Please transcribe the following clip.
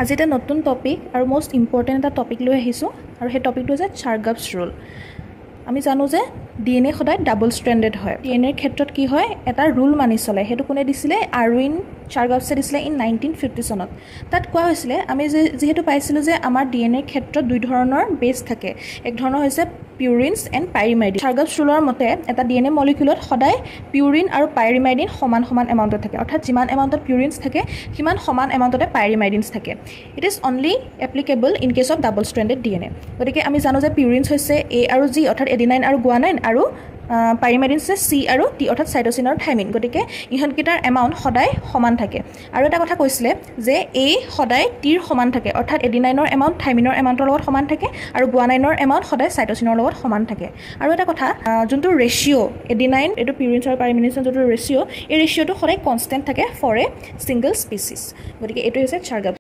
আজি এটা নতুন টপিক আৰু মোস্ট ইম্পৰ্টেণ্ট এটা টপিক লৈ আহিছোঁ আৰু সেই টপিকটো হৈছে চাৰ্গাপছ ৰুল। আমি জানো যে DNA সদায় ডাবল ষ্ট্ৰেণ্ডেড হয়। DNAৰ ক্ষেত্ৰত কি হয়, এটা ৰুল মানি চলে। সেইটো কোনে দিছিলে? আৰউইন চাৰ্গাপছে দিছিলে ইন 1950 চনত। তাত কোৱা হৈছিলে, আমি যিহেতু পাইছিলোঁ যে আমাৰ DNAৰ ক্ষেত্ৰত দুই ধৰণৰ বেছ থাকে। এক ধৰণৰ হৈছে পিউৰিনছ এণ্ড পাইৰিমাইডিন। চাৰ্গাপছ ৰুলৰ মতে এটা DNA মলিকিউলত সদায় পিউৰিন আৰু পাইৰিমাইডিন সমান সমান এমাউণ্টত থাকে। অৰ্থাৎ যিমান এমাউণ্টত পিউৰিনছ থাকে সিমান সমান এমাউণ্টতে পাইৰিমাইডিনছ থাকে। It is only applicable in case of double stranded DNA। গতিকে আমি জানো যে পিউৰিনছ হৈছে A আৰু G অৰ্থাৎ এডিনাইন আৰু গুৱানাইন, আৰু পাইৰিমাইডিনছ হৈছে C আৰু T অৰ্থাৎ চাইট'চিন আৰু থাইমিন। গতিকে ইহঁতকেইটাৰ এমাউণ্ট সদায় সমান থাকে। আৰু এটা কথা কৈছিলে যে A সদায় Tৰ সমান থাকে, অৰ্থাৎ এডিনাইনৰ এমাউণ্ট থাইমিনৰ এমাউণ্টৰ লগত সমান থাকে আৰু গুৱানাইনৰ এমাউণ্ট সদায় চাইট'চিনৰ লগত সমান থাকে। আৰু এটা কথা, যোনটো ৰেচিঅ' এডিনাইন এইটো পিউৰিনছ আৰু পাইৰিমাইডিনছৰ যোনটো ৰেচিঅ', এই ৰেচিঅ'টো সদায় কনষ্টেণ্ট থাকে ফৰ এ ছিংগল স্পিচিছ। গতিকে এইটো হৈছে চাৰ্গাপছ।